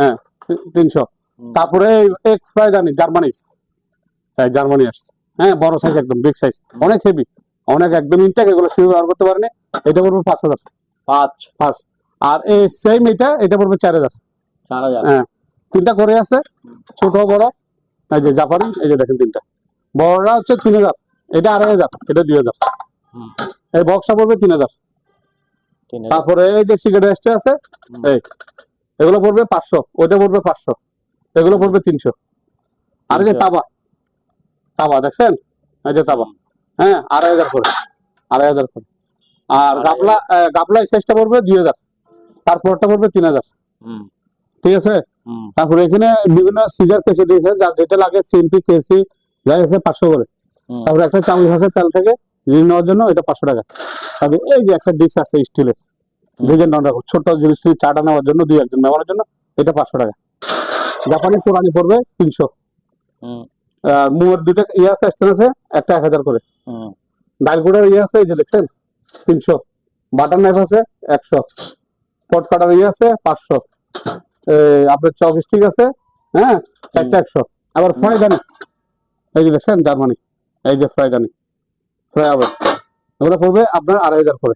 হ্যাঁ 300। তারপরে এক ফ্রাইদানি জার্মানি আসছে, হ্যাঁ বড় সাইজ, একদম বিগ সাইজ, অনেক হেভি, অনেক একদম ইনটেক, এগুলো শুয়ে ব্যবহার করতে পারেনি। এটা পড়বে 5000। 5। আর এই সেম এটা পড়বে 4000। হ্যাঁ 3টা করে আছে, ছোট বড়, এই যে জাপানি, এই যে দেখেন 3টা। বড়টা হচ্ছে 3000, এটা 2500, এটা 2000। এই বক্সটা পড়বে 3000। তারপরে এই যে সিগারেট স্টে আছে, এই এগুলো পড়বে 500, ওইটা পড়বে 500, এগুলো পড়বে 300। আর এই যে তাবা দেখছেন, এই যে তাবা, হ্যাঁ 2500 করে। আর গাপলা সাইজটা পড়বে 2000, তারপরটা পড়বে 3000। ঠিক আছে। তারপরে এখানে বিভিন্ন সিজার কেসি দিয়েছে, যার যেটা লাগে সিএমপি কেসি যাই আছে 500 করে। তারপরে একটা চামচ আছে তেল থেকে জিনিস নেওয়ার জন্য, এটা 500 টাকা। তারপরে এই যে একটা ডিশ আছে স্টিলের, ডিজাইন রাখো, ছোট জিনিস চাটা নেওয়ার জন্য, 2-1 জন ব্যবহারের জন্য, এটা 500 টাকা। জাপানি পুরানি পড়বে 300। মুয়ের দুইটা আছে, স্ট্যান্ড আছে, একটা 1000 করে। ডাইলগুড়ার আছে, এই যে দেখছেন 300। বাটার নাইফ আছে 100। পট কাটার আছে 500। আপনার চপ স্টিক আছে, হ্যাঁ 4টা 100। আবার ফ্রাইদানি, এই যে দেখছেন জার্মানি, এই যে ফ্রাইদানি এগুলো পড়বে আপনার 2500 করে।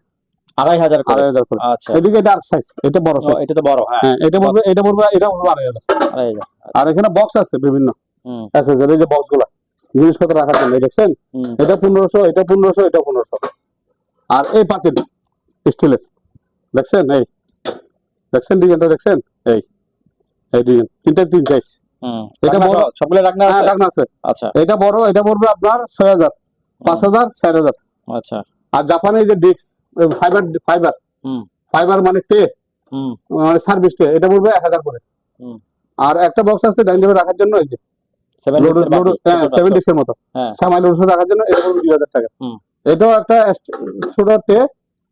2500 করে। আচ্ছা। এদিকে এটা সাইজ, এটা বড় সাইজ, এটা তো বড়। হ্যাঁ এটা পড়বে 2500। আর এখানে বক্স আছে বিভিন্ন, অ্যাক্সেসরি, এই যে বক্স গুলা জিনিসপত্র রাখার জন্য, দেখছেন এটা 1500, এটা 1500, এটা 1500। আর এই পাতিল স্টিলের, দেখছেন এই দেখছেন ডিজাইনটা, দেখছেন এই ডিজাইন, 3 সাইজ। এটা বড়, সবগুলো রাখনা আছে। আচ্ছা। এটা বড়, এটা পড়বে আপনার 6000, 5000, 4000। আচ্ছা। আর জাপানি যে ডিস্ক ফাইবার মানে টে, মানে সার্ভিস টে, এটা পড়বে 1000 করে। আর একটা বক্স আছে ডাইনিং টেবিল রাখার জন্য, এই যে 7 ডিস্কের মতো, সামাই লোড রাখার জন্য, এটা পড়বে 2000 টাকা। এটাও একটা ছোট টে,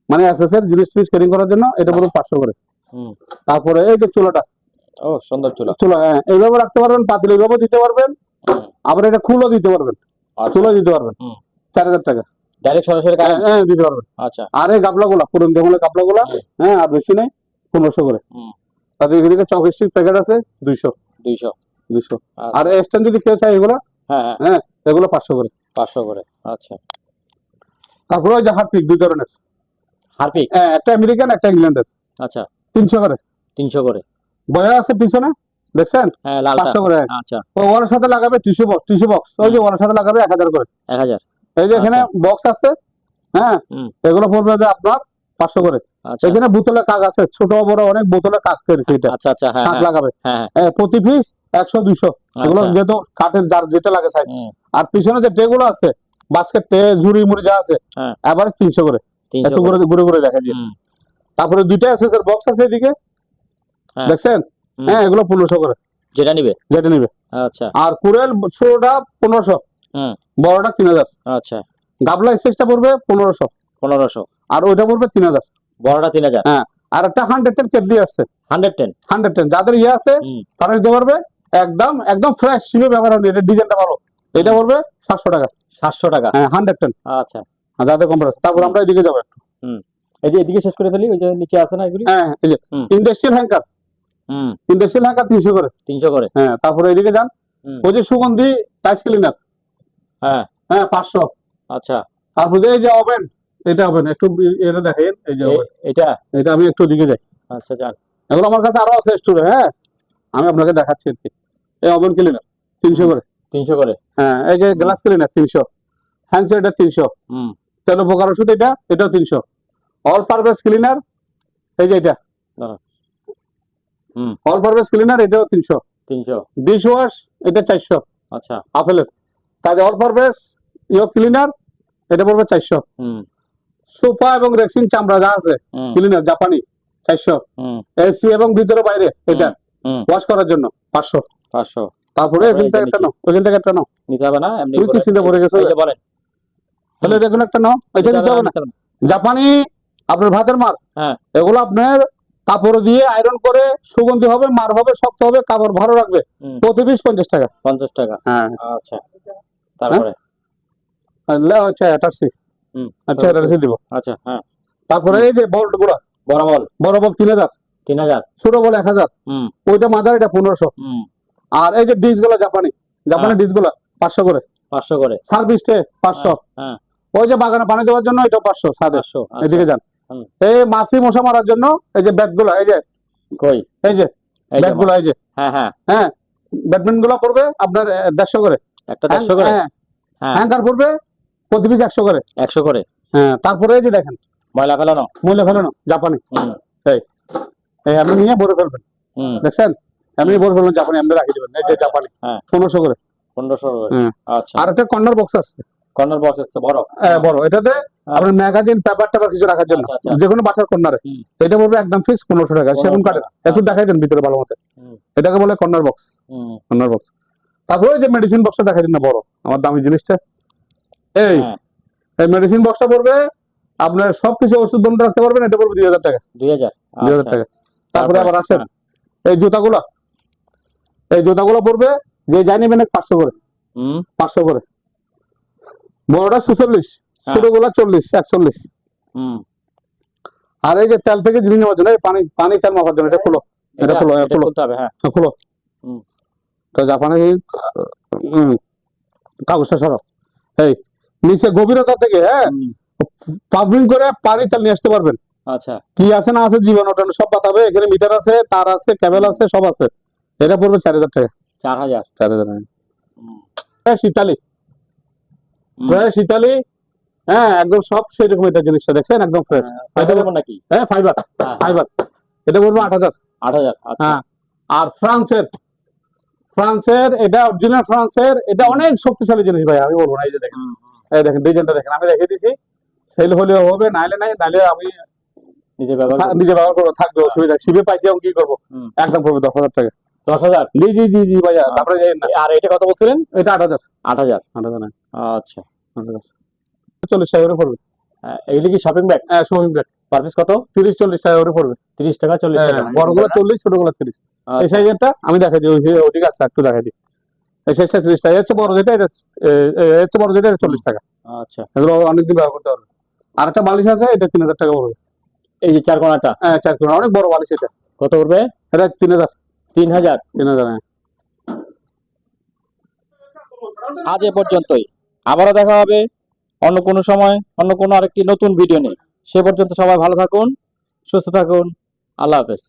মানে অ্যাক্সেসরি জিনিস ক্যারিং করার জন্য, এটা পড়বে 500 করে। তারপরে এই যে চুলাটা, সুন্দর চুলা, হ্যাঁ এইভাবে রাখতে পারবেন, পাতিল এইভাবে দিতে পারবেন, আবার এটা খুলও দিতে পারবেন, চুলা দিতে পারবেন, 4000 টাকা ডাইরেক্ট সরাসরি দিতে পারবেন। আচ্ছা। আর এই গাবলাগুলা পুরন দেমলের গাবলাগুলা, হ্যাঁ আর বেশি নেই, 1500 করে। হুম। তাদের এদিকে চকস্টিক প্যাকেট আছে 200 200। 200। আচ্ছা। আর এক্সটেন্ড যদি কেউ চায় এগুলো, হ্যাঁ হ্যাঁ, হ্যাঁ এগুলো 500 করে। 500 করে। আচ্ছা। তারপরে ওই যে হারপিক দুই ধরনের, হারপিক। হ্যাঁ একটা আমেরিকান একটা ইংল্যান্ডের, আচ্ছা, 300 করে। 300 করে। বয়া আছে পিছনে দেখছেন, হ্যাঁ, লালটা। 500 করে। আচ্ছা, ওর সাথে লাগাবে টিস্যু বক্স, ওই যে ওর সাথে লাগাবে 1000 করে। 1000। এই যে এখানে বক্স আছে, হ্যাঁ হুম। এগুলো পড়বে যে আপনার 500 করে। আচ্ছা এখানে বোতলে কাক আছে, ছোট বড় অনেক বোতলে কাক তৈরি এটা, আচ্ছা আচ্ছা, হ্যাঁ কাক হ্যাঁ লাগাবে। হ্যাঁ হ্যাঁ। প্রতি পিস 100 200, এগুলো আচ্ছা। যেহেতু কাঠের যার যেটা লাগে সাইজ। হুম, আর পিছনে যে ট্রেগুলো আছে, বাস্কেট ট্রে ঝুড়ি মুড়ি যা আছে, হ্যাঁ। এবারে 300 করে। 300 একটু করে। ঘুরে ঘুরে ঘুরে দেখা দিয়ে। হুম, তারপরে দুইটা এসএসএর বক্স আছে এদিকে, হ্যাঁ। দেখছেন, হুম। হ্যাঁ এগুলো 1500 করে, যেটা নিবে। যেটা নিবে। আচ্ছা। আর কুড়েল ছোটটা 1500, হুম। বড়টা 3000। আচ্ছা, গাবলা স্টেজটা পড়বে 1500, 1500। আর ওইটা পড়বে 3000। বড়টা 3000। হ্যাঁ, আর একটা 110 কেটলি আসছে, 110। 110 যাদের ইয়ে আছে হুম। তারা নিতে পারবে। একদম একদম ফ্রেশ শিবে ব্যবহার হবে, এটা ডিজাইনটা ভালো। এটা পড়বে 700 টাকা। 700 টাকা। হ্যাঁ 110, আচ্ছা। আর যাদের কম আছে। তারপর আমরা এদিকে যাবো একটু। এই যে এদিকে শেষ করে ফেলি, ওই যে নিচে আছে না এগুলি। হ্যাঁ এই যে হুম। ইন্ডাস্ট্রিয়াল হ্যাঙ্কার, হুম, ইন্ডাস্ট্রিয়াল হ্যাঙ্কার 300 করে। 300 করে। হ্যাঁ তারপরে এদিকে যান, হুম। ওই যে সুগন্ধি টাইস ক্লিনার, হ্যাঁ। হ্যাঁ 500। আচ্ছা। তারপরে এই যে ওভেন, এটা ওভেন একটু এটা দেখেন, এই যে oven, এটা। এটা আমি একটু দিকে যাই। আচ্ছা, যান। এগুলো আমার কাছে আরো আছে স্টোরে, হ্যাঁ আমি আপনাকে দেখাচ্ছি আর কি। এই ওভেন ক্লিনার 300 করে। 300 করে। হ্যাঁ এই যে গ্লাস ক্লিনার 300, হ্যান্ড স্যানিটাইজার 300, হুম। তেল পোকার ওষুধ এটাও 300, অল পারপাস ক্লিনার এই যে এটা, হুম। অল পারপাস ক্লিনার এটাও 300, 300। ডিশ ওয়াশ এটা 400 আচ্ছা। আপেলের। তাহলে অল পারপাস ক্লিনার এটা পড়বে 400। হুম। সোফা এবং রেক্সিন চামড়া যা আছে হুম। ক্লিনার জাপানি 400, হুম। এসি এবং ভিতরে বাইরে এটা হুম। ওয়াশ করার জন্য 500। 500। তারপরে তারপরে এখান এই যে থেকে একটা নিচে। নাও, ওইখান থেকে একটা নাও, নিতে হবে না, এমনি তুমি কি চিন্তা করে গেছো? এই যে বলেন। তাহলে এখানে একটা নাও, এটা দিতে হবে না। জাপানি আপনার ভাতের মার, হ্যাঁ। এগুলো আপনার কাপড় দিয়ে আয়রন করে সুগন্ধি হবে, মার হবে, শক্ত হবে, কাপড় ভালো রাখবে। হুম। প্রতি পিস 50 টাকা। 50 টাকা। হ্যাঁ আচ্ছা। তারপরে। আচ্ছা এটারসি, হুম। আচ্ছা এটারসি দিব। আচ্ছা, হ্যাঁ। তারপরে এই যে বল্ট গুলা, বড় বল বড় বল 3000, 3000। ছোট বল 1000, হুম। ওইটা মাদার এটা 1500। হুম। আর এই যে ডিশ গুলা জাপানি হ্যাঁ। ডিশ গুলা 500 করে। 500 করে। সার্ভিসে 500। হ্যাঁ। ওই যে বাগানে পানি দেওয়ার জন্য এটা 500 সাদে। 500। এদিকে যান, হুম। এই মাছি মশা মারার জন্য এই যে ব্যাট গুলা, এই যে কই? এই যে এই যে ব্যাট গুলা, এই যে হ্যাঁ হ্যাঁ। হ্যাঁ ব্যাটমিন্টন গুলা পড়বে আপনার 150 করে। একটা 150 করে। হ্যাঁ হ্যাঁ। হ্যাঙ্গার পড়বে প্রতি পিস 100 করে। 100 করে। হ্যাঁ তারপরে এই যে দেখেন ময়লা ফেলানো। মূল্য ফেলানো জাপানি, হুম। এই এই আপনি নিয়ে ভরে ফেলবেন, হুম। দেখছেন এমনি ভরে ফেলবেন জাপানি, আপনি রাখি দেবেন। এই যে জাপানি হ্যাঁ। 1500 করে। 1500 করে। হুম। আচ্ছা। আর একটা কর্নার বক্স আছে, কর্নার বক্স আছে বড়। বড়, এটাতে আপনার ম্যাগাজিন পেপার টেপার কিছু রাখার জন্য, আচ্ছা, আচ্ছা। যে কোনো বাসার কর্নারে। হুম। এটা পড়বে একদম ফিক্স 1500 টাকা, 1500 সেগুন কাঠের। টাকা। একটু আচ্ছা। দেখাই দেন ভিতরে ভালো মতো, হুম। এটাকে বলে কর্নার বক্স। হুম। Corner box. তারপরে ওই যে মেডিসিন বক্সটা দেখাই দিন না, বড় আমার দামি জিনিসটা, এই হ্যাঁ। এই মেডিসিন বক্সটা পড়বে আপনার সবকিছু ওষুধ বন্ধ রাখতে পারবেন, এটা পড়বে 2000 টাকা। 2000। 2000 টাকা। তারপরে আবার আসেন হ্যাঁ। এই জুতাগুলো, এই জুতাগুলো পড়বে যে যাই নেবেন 500 করে। হুম। 500 করে। বড়টা 46, হ্যাঁ। ছোটগুলা 40 41। হুম। আর এই যে তেল থেকে জিনিস নেওয়ার জন্য, এই পানি তেল মাপার জন্য, এটা খুলো, এটা খুলো, এটা খুলো, খুলতে হবে। হ্যাঁ। খুলো। হুম। তো জাপানে কাগজটা সরাও, এই নিচে গভীরতা থেকে, হ্যাঁ হুম। পাম্পিং করে পানি তেল নিয়ে আসতে পারবেন। আচ্ছা। কি আছে না আছে জীবাণু ওটা সব বাতাবে। এখানে মিটার আছে, তার আছে, কেবল আছে, সব আছে। এটা পড়বে 4000 টাকা। 4000। 4000 টাকা। হুম। শীতালি, হুম। ফ্রেশ ইতালি, হ্যাঁ একদম সব সেরকম। এটা জিনিসটা দেখছেন একদম ফ্রেশ। ফাইবার কেমন নাকি? হ্যাঁ ফাইবার, হ্যাঁ। ফাইবার। এটা পড়বে 8000। 8000। আচ্ছা। হ্যাঁ। আর ফ্রান্সের এটা অরিজিনাল ফ্রান্সের, এটা অনেক শক্তিশালী জিনিস ভাই, আমি বলবো না। এই যে দেখেন, হুম। এই দেখেন ডিজাইনটা দেখেন, আমি রেখে দিছি। সেল হলেও হবে, নাইলে নাই, নাইলে আমি নিজে ব্যবহার করুন। নিজে ব্যবহার করবো, থাকবে অসুবিধা। শিবে পাইছি আমি কি করবো, হুম। একদম পড়বে 10,000 টাকা। 10000। জি জি জি জি ভাইয়া, তারপরে যাই না। আর এটা কত বলছিলেন? এটা 8000। 8000। 8000 না, আচ্ছা। 40 টাকা করে পড়বে। এগুলি কি শপিং ব্যাগ? হ্যাঁ শোপিং ব্যাগ পার পিস কত? 30-40 টাকা করে পড়বে। 30 টাকা 40 টাকা। বড়গুলো 40, ছোটগুলো 30। এই আচ্ছা। সাইজেরটা আমি দেখাই দিই, ওদিক আছে একটু দেখাই দিই। এই সাইজটা 30 টাকা। এর চেয়ে বড় যেটা, এটা এর চেয়ে বড় যেটা, এটা 40 টাকা। আচ্ছা। এগুলো অনেকদিন ব্যবহার করতে পারবে। আর একটা বালিশ আছে, এটা 3000 টাকা পড়বে। এই যে চার কোনাটা হ্যাঁ 4 কোনা অনেক বড় বালিশ এটা। কত পড়বে? এটা 3000। 3000। 3000 হ্যাঁ। আজ এ পর্যন্তই, আবারও দেখা হবে অন্য কোনো সময় অন্য কোনো আরেকটি নতুন ভিডিও নিয়ে। সে পর্যন্ত সবাই ভালো থাকুন, সুস্থ থাকুন। আল্লাহ হাফেজ।